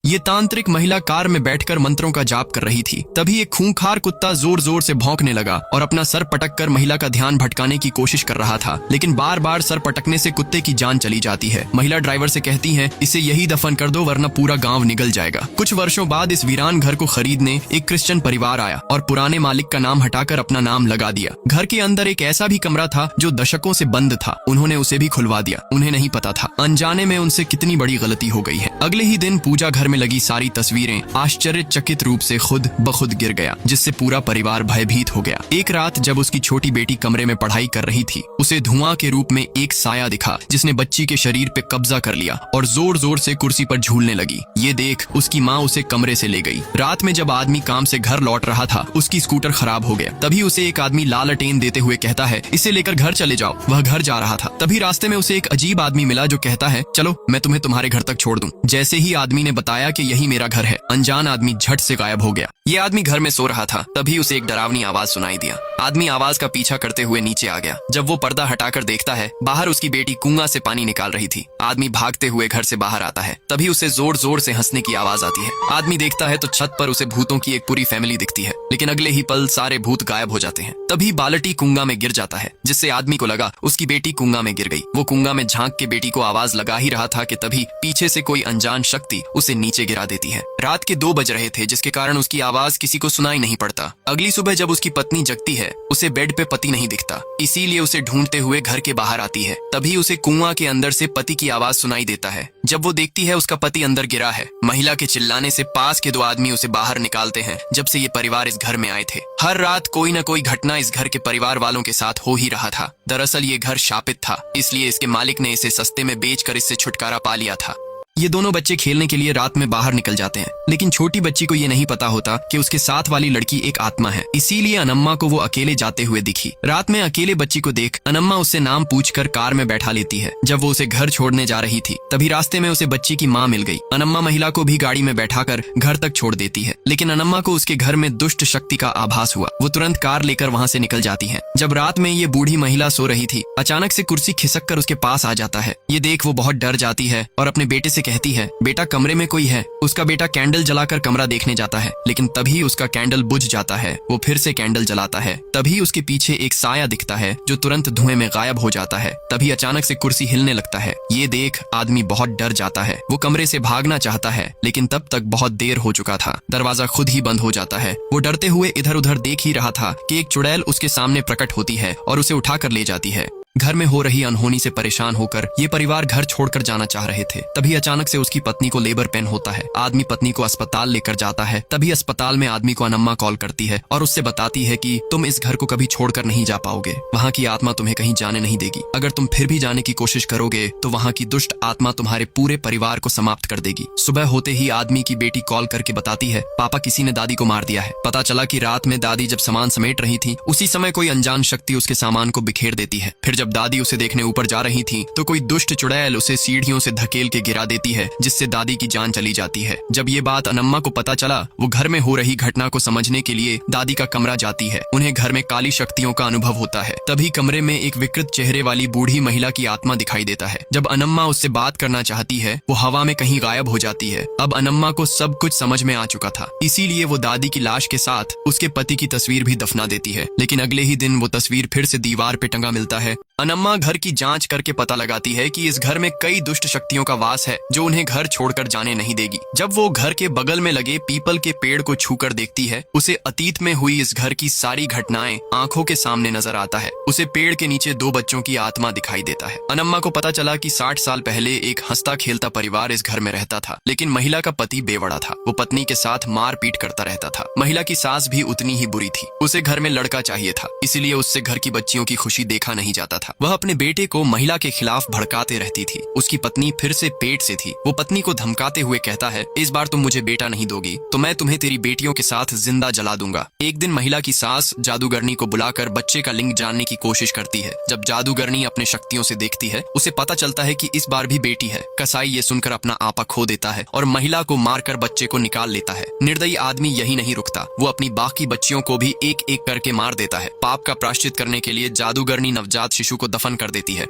ये तांत्रिक महिला कार में बैठकर मंत्रों का जाप कर रही थी। तभी एक खूंखार कुत्ता जोर जोर से भौंकने लगा और अपना सर पटक कर महिला का ध्यान भटकाने की कोशिश कर रहा था, लेकिन बार बार सर पटकने से कुत्ते की जान चली जाती है। महिला ड्राइवर से कहती है, इसे यही दफन कर दो वरना पूरा गाँव निगल जाएगा। कुछ वर्षों बाद इस वीरान घर को खरीदने एक क्रिश्चियन परिवार आया और पुराने मालिक का नाम हटाकर अपना नाम लगा दिया। घर के अंदर एक ऐसा भी कमरा था जो दशकों से बंद था, उन्होंने उसे भी खुलवा दिया। उन्हें नहीं पता था अनजाने में उनसे कितनी बड़ी गलती हो गई है। अगले ही दिन पूजा घर में लगी सारी तस्वीरें आश्चर्यचकित रूप से खुद ब खुद गिर गया, जिससे पूरा परिवार भयभीत हो गया। एक रात जब उसकी छोटी बेटी कमरे में पढ़ाई कर रही थी, उसे धुआं के रूप में एक साया दिखा जिसने बच्ची के शरीर पे कब्जा कर लिया और जोर जोर से कुर्सी पर झूलने लगी। ये देख उसकी माँ उसे कमरे से ले गई। रात में जब आदमी काम से घर लौट रहा था, उसकी स्कूटर खराब हो गया। तभी उसे एक आदमी लालटेन देते हुए कहता है, इसे लेकर घर चले जाओ। वह घर जा रहा था, तभी रास्ते में उसे एक अजीब आदमी मिला जो कहता है, चलो मैं तुम्हें तुम्हारे घर तक छोड़ दूं। जैसे ही आदमी ने बताया कि यही मेरा घर है, अनजान आदमी झट से गायब हो गया। ये आदमी घर में सो रहा था, तभी उसे एक डरावनी आवाज सुनाई दिया। आदमी आवाज का पीछा करते हुए नीचे आ गया। जब वो पर्दा हटाकर देखता है, बाहर उसकी बेटी कुआं से पानी निकाल रही थी। आदमी भागते हुए घर से बाहर आता है, तभी उसे जोर जोर से हंसने की आवाज आती है। आदमी देखता है तो छत पर उसे भूतों की एक पूरी फैमिली दिखती है, लेकिन अगले ही पल सारे भूत गायब हो जाते हैं। तभी बालटी कुंगा में गिर जाता है, जिससे आदमी को लगा उसकी बेटी कुंगा में गिर गई। वो कुंगा में झांक के बेटी को आवाज लगा ही रहा था कि तभी पीछे से कोई अनजान शक्ति उसे नीचे गिरा देती है। रात के 2 बज रहे थे, जिसके कारण उसकी आवाज किसी को सुनाई नहीं पड़ता। अगली सुबह जब उसकी पत्नी जगती है, उसे बेड पे पति नहीं दिखता, इसीलिए उसे ढूंढते हुए घर के बाहर आती है। तभी उसे कुआं के अंदर से पति की आवाज सुनाई देता है। जब वो देखती है, उसका पति अंदर गिरा है। महिला के चिल्लाने से पास के 2 आदमी उसे बाहर निकालते हैं। जब से ये परिवार इस घर में आए थे, हर रात कोई न कोई घटना इस घर के परिवार वालों के साथ हो ही रहा था। दरअसल ये घर शापित था, इसलिए इसके मालिक ने इसे सस्ते में बेचकर इससे छुटकारा पा लिया था। ये दोनों बच्चे खेलने के लिए रात में बाहर निकल जाते हैं, लेकिन छोटी बच्ची को ये नहीं पता होता कि उसके साथ वाली लड़की एक आत्मा है। इसीलिए अनम्मा को वो अकेले जाते हुए दिखी। रात में अकेले बच्ची को देख अनम्मा उससे नाम पूछकर कार में बैठा लेती है। जब वो उसे घर छोड़ने जा रही थी, तभी रास्ते में उसे बच्ची की माँ मिल गई। अनम्मा महिला को भी गाड़ी में बैठाकर घर तक छोड़ देती है, लेकिन अनम्मा को उसके घर में दुष्ट शक्ति का आभास हुआ। वो तुरंत कार लेकर वहाँ से निकल जाती है। जब रात में ये बूढ़ी महिला सो रही थी, अचानक से कुर्सी खिसक कर उसके पास आ जाता है। ये देख वो बहुत डर जाती है और अपने बेटे से कहती है, बेटा कमरे में कोई है। उसका बेटा कैंडल जलाकर कमरा देखने जाता है, लेकिन तभी उसका कैंडल बुझ जाता है। वो फिर से कैंडल जलाता है, तभी उसके पीछे एक साया दिखता है जो तुरंत धुएं में गायब हो जाता है। तभी अचानक से कुर्सी हिलने लगता है। ये देख आदमी बहुत डर जाता है। वो कमरे से भागना चाहता है, लेकिन तब तक बहुत देर हो चुका था। दरवाजा खुद ही बंद हो जाता है। वो डरते हुए इधर उधर देख ही रहा था कि एक चुड़ैल उसके सामने प्रकट होती है और उसे उठाकर ले जाती है। घर में हो रही अनहोनी से परेशान होकर ये परिवार घर छोड़कर जाना चाह रहे थे। तभी अचानक से उसकी पत्नी को लेबर पेन होता है। आदमी पत्नी को अस्पताल लेकर जाता है। तभी अस्पताल में आदमी को अनम्मा कॉल करती है और उससे बताती है कि तुम इस घर को कभी छोड़कर नहीं जा पाओगे। वहाँ की आत्मा तुम्हें कहीं जाने नहीं देगी। अगर तुम फिर भी जाने की कोशिश करोगे तो वहाँ की दुष्ट आत्मा तुम्हारे पूरे परिवार को समाप्त कर देगी। सुबह होते ही आदमी की बेटी कॉल करके बताती है, पापा किसी ने दादी को मार दिया है। पता चला कि रात में दादी जब सामान समेट रही थी, उसी समय कोई अनजान शक्ति उसके सामान को बिखेर देती है। फिर जब दादी उसे देखने ऊपर जा रही थी, तो कोई दुष्ट चुड़ैल उसे सीढ़ियों से धकेल के गिरा देती है, जिससे दादी की जान चली जाती है। जब ये बात अनम्मा को पता चला, वो घर में हो रही घटना को समझने के लिए दादी का कमरा जाती है। उन्हें घर में काली शक्तियों का अनुभव होता है। तभी कमरे में एक विकृत चेहरे वाली बूढ़ी महिला की आत्मा दिखाई देता है। जब अनम्मा उससे बात करना चाहती है, वो हवा में कहीं गायब हो जाती है। अब अनम्मा को सब कुछ समझ में आ चुका था, इसीलिए वो दादी की लाश के साथ उसके पति की तस्वीर भी दफना देती है। लेकिन अगले ही दिन वो तस्वीर फिर से दीवार पे टंगा मिलता है। अनम्मा घर की जांच करके पता लगाती है कि इस घर में कई दुष्ट शक्तियों का वास है जो उन्हें घर छोड़कर जाने नहीं देगी। जब वो घर के बगल में लगे पीपल के पेड़ को छूकर देखती है, उसे अतीत में हुई इस घर की सारी घटनाएं आंखों के सामने नजर आता है। उसे पेड़ के नीचे 2 बच्चों की आत्मा दिखाई देता है। अनम्मा को पता चला कि 60 साल पहले एक हंसता खेलता परिवार इस घर में रहता था, लेकिन महिला का पति बेवड़ा था। वो पत्नी के साथ मारपीट करता रहता था। महिला की सास भी उतनी ही बुरी थी। उसे घर में लड़का चाहिए था, इसीलिए उससे घर की बच्चियों की खुशी देखा नहीं जाता था। वह अपने बेटे को महिला के खिलाफ भड़काते रहती थी। उसकी पत्नी फिर से पेट से थी। वो पत्नी को धमकाते हुए कहता है, इस बार तुम मुझे बेटा नहीं दोगी तो मैं तुम्हें तेरी बेटियों के साथ जिंदा जला दूंगा। एक दिन महिला की सास जादूगरनी को बुलाकर बच्चे का लिंग जानने की कोशिश करती है। जब जादूगरनी अपने शक्तियों से देखती है, उसे पता चलता है कि इस बार भी बेटी है। कसाई ये सुनकर अपना आपा खो देता है और महिला को मारकर बच्चे को निकाल लेता है। निर्दयी आदमी यही नहीं रुकता, वो अपनी बाकी बच्चियों को भी एक एक करके मार देता है। पाप का प्रायश्चित करने के लिए जादूगरनी नवजात शिशु को दफन कर देती है।